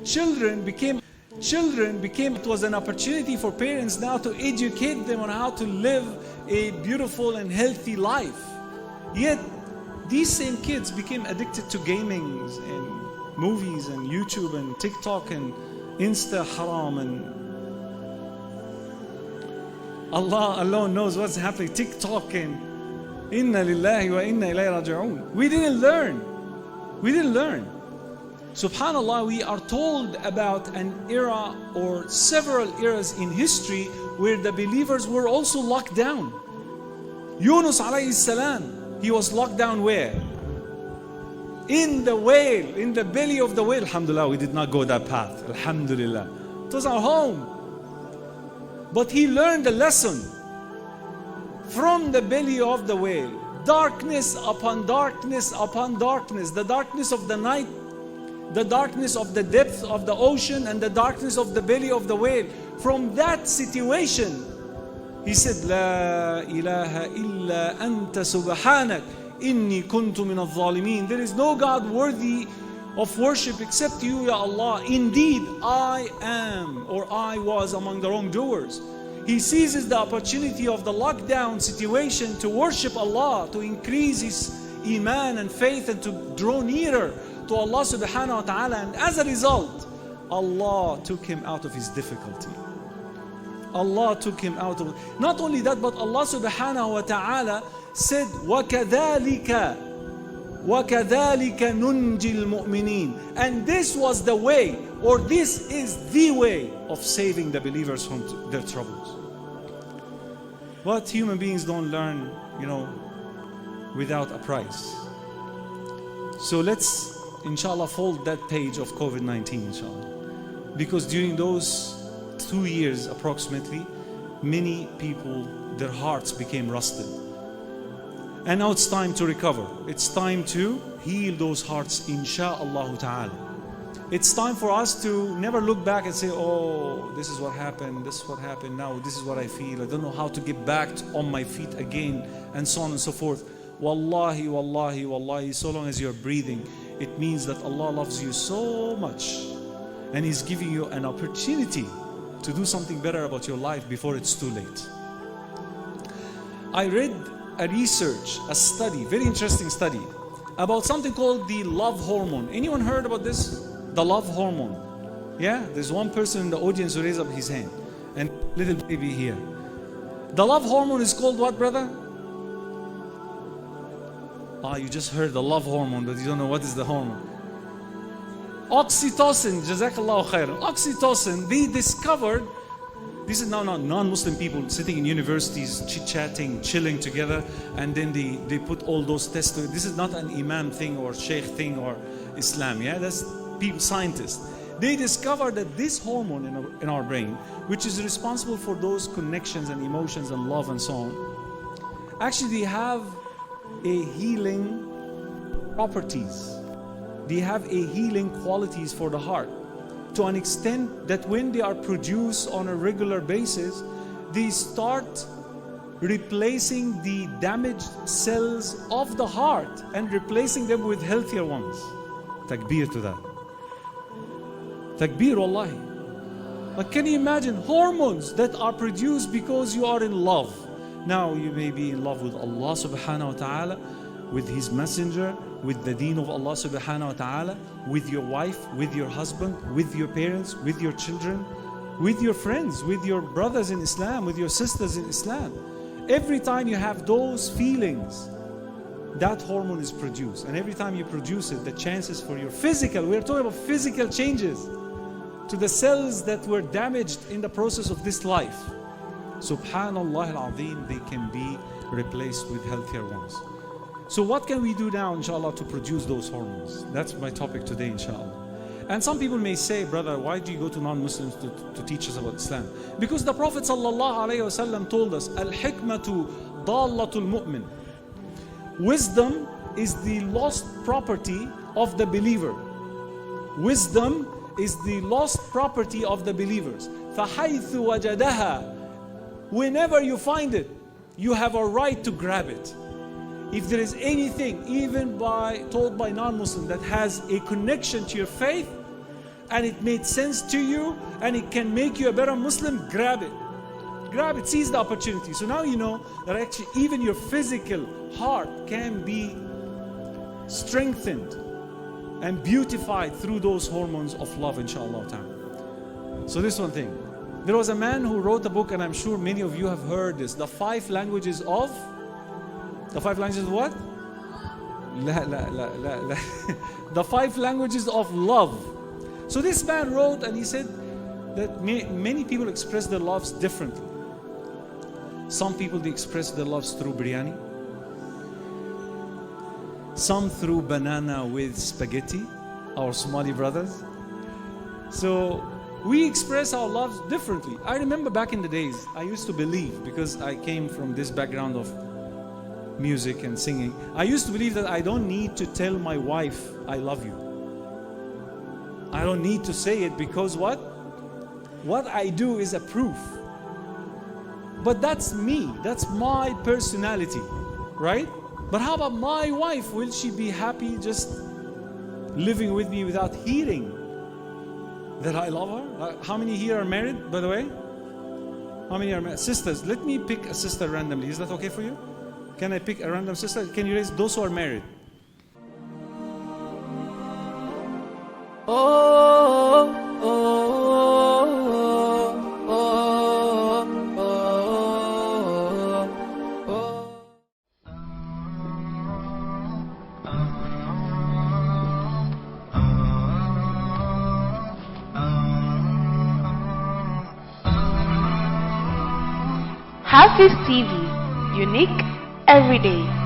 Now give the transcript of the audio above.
It was an opportunity for parents now to educate them on how to live a beautiful and healthy life. Yet these same kids became addicted to gaming and movies and YouTube and TikTok and Insta haram, and Allah alone knows what's happening. TikTok and inna lillahi wa inna ilayhi raji'un. We didn't learn. Subhanallah, we are told about an era or several eras in history where the believers were also locked down. Yunus alayhi salam, he was locked down where? In the whale, in the belly of the whale. Alhamdulillah, we did not go that path. Alhamdulillah. It was our home. But he learned a lesson from the belly of the whale. Darkness upon darkness upon darkness. The darkness of the night, the darkness of the depth of the ocean, and the darkness of the belly of the whale. From that situation, he said, La ilaha illa anta subhanak inni kuntu min al-zalimin. There is no God worthy of worship except you, Ya Allah. Indeed, I am, or I was among the wrongdoers. He seizes the opportunity of the lockdown situation to worship Allah, to increase his Eman and faith, and to draw nearer to Allah subhanahu wa ta'ala. And as a result, Allah took him out of his difficulty. Allah took him out of... Not only that, but Allah subhanahu wa ta'ala said, وَكَذَلِكَ نُنْجِي الْمُؤْمِنِينَ. And this was the way, or this is the way of saving the believers from their troubles. But human beings don't learn, without a price. So let's, inshallah, fold that page of COVID-19, inshallah. Because during those 2 years approximately, many people, their hearts became rusted. And now it's time to recover. It's time to heal those hearts, insha'Allah ta'ala. It's time for us to never look back and say, oh, this is what happened, now this is what I feel, I don't know how to get back on my feet again, and so on and so forth. Wallahi, wallahi, wallahi, so long as you're breathing, it means that Allah loves you so much, and He's giving you an opportunity to do something better about your life before it's too late. I read a research, a study, very interesting study, about something called the love hormone. Anyone heard about this? The love hormone. Yeah, there's one person in the audience who raised up his hand, and little baby here. The love hormone is called what, brother? You just heard the love hormone, but you don't know what is the hormone. Oxytocin, jazakallahu khairan. Oxytocin, they discovered, this is now non-Muslim people sitting in universities, chit-chatting, chilling together, and then they put all those tests. This is not an imam thing or sheikh thing or Islam, yeah? That's people, scientists. They discovered that this hormone in our brain, which is responsible for those connections and emotions and love and so on, actually they have a healing properties. They have a healing qualities for the heart, to an extent that when they are produced on a regular basis, they start replacing the damaged cells of the heart and replacing them with healthier ones. Takbir to that. Takbir, wallahi. But can you imagine hormones that are produced because you are in love? Now you may be in love with Allah subhanahu wa ta'ala, with His messenger, with the deen of Allah subhanahu wa ta'ala, with your wife, with your husband, with your parents, with your children, with your friends, with your brothers in Islam, with your sisters in Islam. Every time you have those feelings, that hormone is produced. And every time you produce it, the chances for your physical, we're talking about physical changes to the cells that were damaged in the process of this life. Subhanallah al-Azim, they can be replaced with healthier ones. So what can we do now, inshallah, to produce those hormones? That's my topic today, inshallah. And some people may say, brother, why do you go to non-Muslims to teach us about Islam? Because the Prophet ﷺ told us, Al-hikmatu dallatul mu'min. Wisdom is the lost property of the believer. Wisdom is the lost property of the believers. فَحَيْثُ وَجَدَهَا. Whenever you find it, you have a right to grab it. If there is anything, even told by non-Muslim, that has a connection to your faith, and it made sense to you and it can make you a better Muslim, grab it. Grab it, seize the opportunity. So now you know that actually even your physical heart can be strengthened and beautified through those hormones of love, inshallah ta'ala. So this one thing. There was a man who wrote a book, and I'm sure many of you have heard this. The 5 languages of... The 5 languages of what? La. The 5 languages of love. So this man wrote, and he said that many people express their loves differently. Some people, they express their loves through biryani. Some through banana with spaghetti, our Somali brothers. So we express our loves differently. I remember back in the days, I used to believe, because I came from this background of music and singing, I used to believe that I don't need to tell my wife, I love you. I don't need to say it because what? What I do is a proof. But that's me, that's my personality, right? But how about my wife? Will she be happy just living with me without hearing that I love her? How many here are married, by the way? How many are married? Sisters, let me pick a sister randomly. Is that okay for you? Can I pick a random sister? Can you raise those who are married? Hafiz TV, unique every day.